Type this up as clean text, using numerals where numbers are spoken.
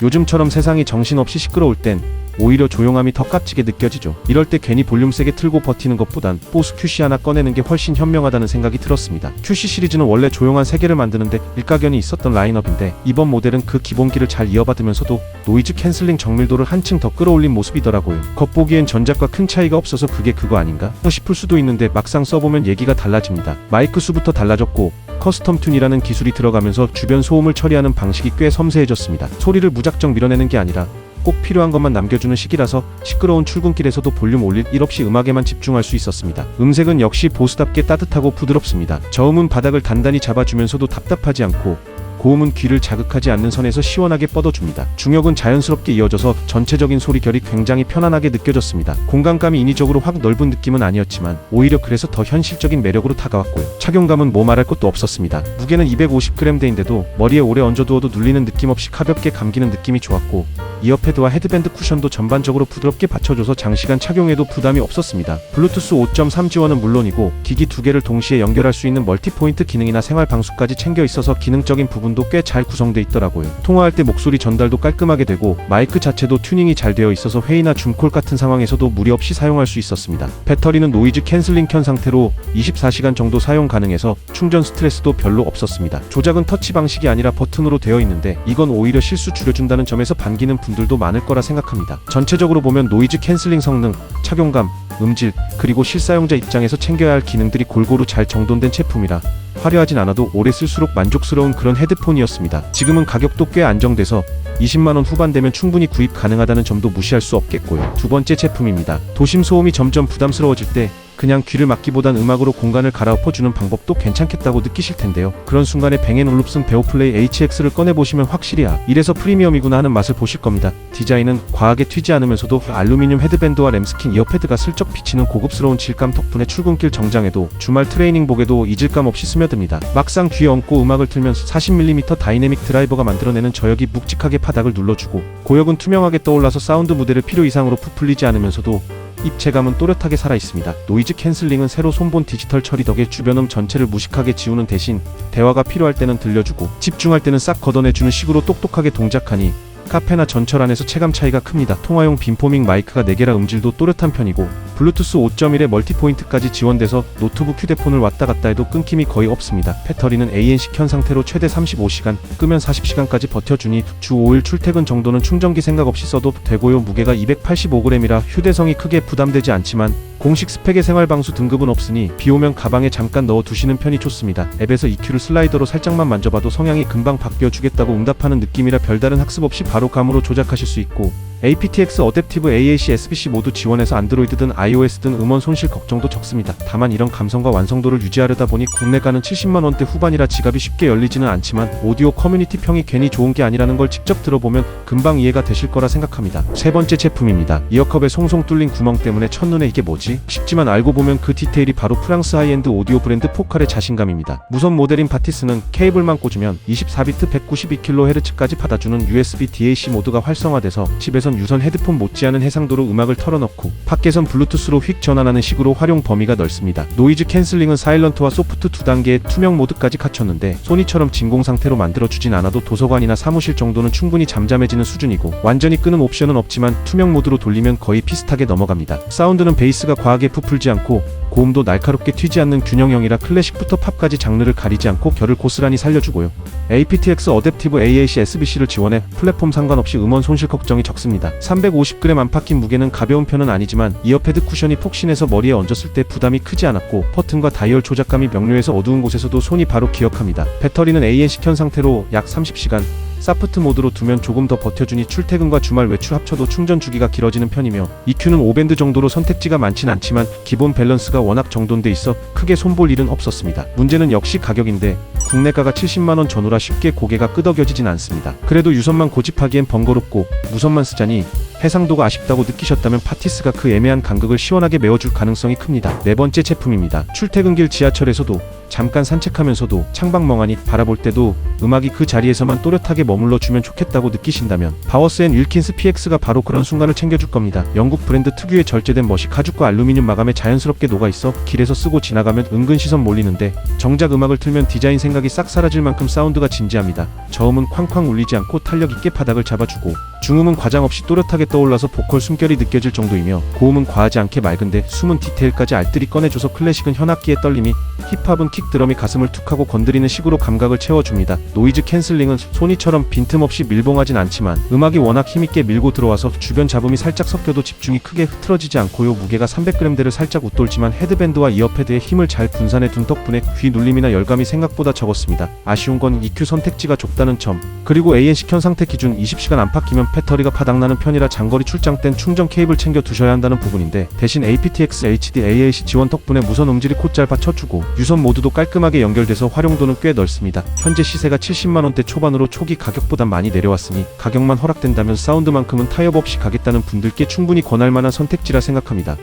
요즘처럼 세상이 정신없이 시끄러울 땐 오히려 조용함이 더 값지게 느껴지죠. 이럴 때 괜히 볼륨 세게 틀고 버티는 것보단 보스 QC 하나 꺼내는 게 훨씬 현명하다는 생각이 들었습니다. QC 시리즈는 원래 조용한 세계를 만드는데 일가견이 있었던 라인업인데 이번 모델은 그 기본기를 잘 이어받으면서도 노이즈 캔슬링 정밀도를 한층 더 끌어올린 모습이더라고요. 겉보기엔 전작과 큰 차이가 없어서 그게 그거 아닌가 싶을 수도 있는데 막상 써보면 얘기가 달라집니다. 마이크 수부터 달라졌고 커스텀 튠이라는 기술이 들어가면서 주변 소음을 처리하는 방식이 꽤 섬세해졌습니다. 소리를 무작정 밀어내는 게 아니라 꼭 필요한 것만 남겨주는 식이라서 시끄러운 출근길에서도 볼륨 올릴 일 없이 음악에만 집중할 수 있었습니다. 음색은 역시 보스답게 따뜻하고 부드럽습니다. 저음은 바닥을 단단히 잡아주면서도 답답하지 않고 고음은 귀를 자극하지 않는 선에서 시원하게 뻗어줍니다. 중역은 자연스럽게 이어져서 전체적인 소리 결이 굉장히 편안하게 느껴졌습니다. 공간감이 인위적으로 확 넓은 느낌은 아니었지만 오히려 그래서 더 현실적인 매력으로 다가왔고요. 착용감은 뭐 말할 것도 없었습니다. 무게는 250g대인데도 머리에 오래 얹어두어도 눌리는 느낌 없이 가볍게 감기는 느낌이 좋았고 이어패드와 헤드밴드 쿠션도 전반적으로 부드럽게 받쳐줘서 장시간 착용해도 부담이 없었습니다. 블루투스 5.3 지원은 물론이고 기기 두 개를 동시에 연결할 수 있는 멀티포인트 기능이나 생활 방수까지 챙겨 있어서 기능적인 부분도 꽤 잘 구성돼 있더라고요. 통화할 때 목소리 전달도 깔끔하게 되고 마이크 자체도 튜닝이 잘 되어 있어서 회의나 줌콜 같은 상황에서도 무리 없이 사용할 수 있었습니다. 배터리는 노이즈 캔슬링 켠 상태로 24시간 정도 사용 가능해서 충전 스트레스도 별로 없었습니다. 조작은 터치 방식이 아니라 버튼으로 되어 있는데 이건 오히려 실수 줄여준다는 점에서 반기는 분들도 많을 거라 생각합니다. 전체적으로 보면 노이즈 캔슬링 성능, 착용감, 음질, 그리고 실사용자 입장에서 챙겨야 할 기능들이 골고루 잘 정돈된 제품이라 화려하진 않아도 오래 쓸수록 만족스러운 그런 헤드폰이었습니다. 지금은 가격도 꽤 안정돼서 20만원 후반 되면 충분히 구입 가능하다는 점도 무시할 수 없겠고요. 두 번째 제품입니다. 도심 소음이 점점 부담스러워질 때 그냥 귀를 막기보단 음악으로 공간을 갈아엎어주는 방법도 괜찮겠다고 느끼실 텐데요. 그런 순간에 뱅앤올룹슨 베오플레이 HX를 꺼내보시면 확실히 이래서 프리미엄이구나 하는 맛을 보실 겁니다. 디자인은 과하게 튀지 않으면서도 알루미늄 헤드밴드와 램스킨 이어패드가 슬쩍 비치는 고급스러운 질감 덕분에 출근길 정장에도 주말 트레이닝복에도 이질감 없이 스며듭니다. 막상 귀에 얹고 음악을 틀면 40mm 다이내믹 드라이버가 만들어내는 저역이 묵직하게 바닥을 눌러주고 고역은 투명하게 떠올라서 사운드 무대를 필요 이상으로 부풀리지 않으면서도 입체감은 또렷하게 살아있습니다. 노이즈 캔슬링은 새로 손본 디지털 처리 덕에 주변음 전체를 무식하게 지우는 대신 대화가 필요할 때는 들려주고 집중할 때는 싹 걷어내주는 식으로 똑똑하게 동작하니 카페나 전철 안에서 체감 차이가 큽니다. 통화용 빔포밍 마이크가 4개라 음질도 또렷한 편이고 블루투스 5.1에 멀티포인트까지 지원돼서 노트북 휴대폰을 왔다 갔다 해도 끊김이 거의 없습니다. 배터리는 ANC 켠 상태로 최대 35시간, 끄면 40시간까지 버텨주니 주 5일 출퇴근 정도는 충전기 생각 없이 써도 되고요. 무게가 285g이라 휴대성이 크게 부담되지 않지만 공식 스펙의 생활방수 등급은 없으니 비오면 가방에 잠깐 넣어두시는 편이 좋습니다. 앱에서 EQ를 슬라이더로 살짝만 만져봐도 성향이 금방 바뀌어주겠다고 응답하는 느낌이라 별다른 학습 없이 바로 감으로 조작하실 수 있고 aptX 어댑티브 AAC SBC 모두 지원해서 안드로이드든 iOS든 음원 손실 걱정도 적습니다. 다만 이런 감성과 완성도를 유지하려다 보니 국내가는 70만원대 후반이라 지갑이 쉽게 열리지는 않지만 오디오 커뮤니티 평이 괜히 좋은 게 아니라는 걸 직접 들어보면 금방 이해가 되실 거라 생각합니다. 세 번째 제품입니다. 이어컵에 송송 뚫린 구멍 때문에 첫눈에 이게 뭐지? 싶지만 알고 보면 그 디테일이 바로 프랑스 하이엔드 오디오 브랜드 포칼의 자신감입니다. 무선 모델인 바티스는 케이블만 꽂으면 24비트 192kHz까지 받아주는 USB DAC 모드가 활성화돼서 집에서 유선 헤드폰 못지않은 해상도로 음악을 털어넣고 밖에선 블루투스로 휙 전환하는 식으로 활용 범위가 넓습니다. 노이즈 캔슬링은 사일런트와 소프트 두 단계의 투명 모드까지 갖췄는데 소니처럼 진공 상태로 만들어주진 않아도 도서관이나 사무실 정도는 충분히 잠잠해지는 수준이고 완전히 끄는 옵션은 없지만 투명 모드로 돌리면 거의 비슷하게 넘어갑니다. 사운드는 베이스가 과하게 부풀지 않고 고음도 날카롭게 튀지 않는 균형형이라 클래식부터 팝까지 장르를 가리지 않고 결을 고스란히 살려주고요. aptX 어댑티브 AAC SBC를 지원해 플랫폼 상관없이 음원 손실 걱정이 적습니다. 350g 안팎인 무게는 가벼운 편은 아니지만 이어패드 쿠션이 폭신해서 머리에 얹었을 때 부담이 크지 않았고 버튼과 다이얼 조작감이 명료해서 어두운 곳에서도 손이 바로 기억합니다. 배터리는 ANC 켠 상태로 약 30시간, 사프트 모드로 두면 조금 더 버텨주니 출퇴근과 주말 외출 합쳐도 충전 주기가 길어지는 편이며 EQ는 5밴드 정도로 선택지가 많진 않지만 기본 밸런스가 워낙 정돈돼 있어 크게 손볼 일은 없었습니다. 문제는 역시 가격인데 국내가가 70만원 전후라 쉽게 고개가 끄덕여지진 않습니다. 그래도 유선만 고집하기엔 번거롭고 무선만 쓰자니 해상도가 아쉽다고 느끼셨다면 파티스가 그 애매한 간극을 시원하게 메워줄 가능성이 큽니다. 네 번째 제품입니다. 출퇴근길 지하철에서도 잠깐 산책하면서도 창밖 멍하니 바라볼 때도 음악이 그 자리에서만 또렷하게 머물러 주면 좋겠다고 느끼신다면 바워스 앤 윌킨스 PX가 바로 그런 순간을 챙겨줄 겁니다. 영국 브랜드 특유의 절제된 멋이 가죽과 알루미늄 마감에 자연스럽게 녹아있어 길에서 쓰고 지나가면 은근 시선 몰리는데 정작 음악을 틀면 디자인 생각이 싹 사라질 만큼 사운드가 진지합니다. 저음은 쾅쾅 울리지 않고 탄력 있게 바닥을 잡아주고 중음은 과장 없이 또렷하게 떠올라서 보컬 숨결이 느껴질 정도이며 고음은 과하지 않게 맑은데 숨은 디테일까지 알뜰히 꺼내줘서 클래식은 현악기의 떨림이 힙합은 킥드럼이 가슴을 툭하고 건드리는 식으로 감각을 채워줍니다. 노이즈 캔슬링은 소니처럼 빈틈없이 밀봉하진 않지만 음악이 워낙 힘있게 밀고 들어와서 주변 잡음이 살짝 섞여도 집중이 크게 흐트러지지 않고요. 무게가 300g대를 살짝 웃돌지만 헤드밴드와 이어패드의 힘을 잘 분산해 둔 덕분에 귀 눌림이나 열감이 생각보다 적었습니다. 아쉬운 건 EQ 선택지가 좁다는 점, 그리고 ANC 켠 상태 기준 20시간 안팎이면 배터리가 바닥나는 편이라 장거리 출장 땐 충전 케이블 챙겨 두셔야 한다는 부분인데 대신 aptX HD AAC 지원 덕분에 무선 음질이 콧잘 받쳐주고 유선 모두도 깔끔하게 연결돼서 활용도는 꽤 넓습니다. 현재 시세가 70만원대 초반으로 초기 가격보단 많이 내려왔으니 가격만 허락된다면 사운드만큼은 타협 없이 가겠다는 분들께 충분히 권할만한 선택지라 생각합니다.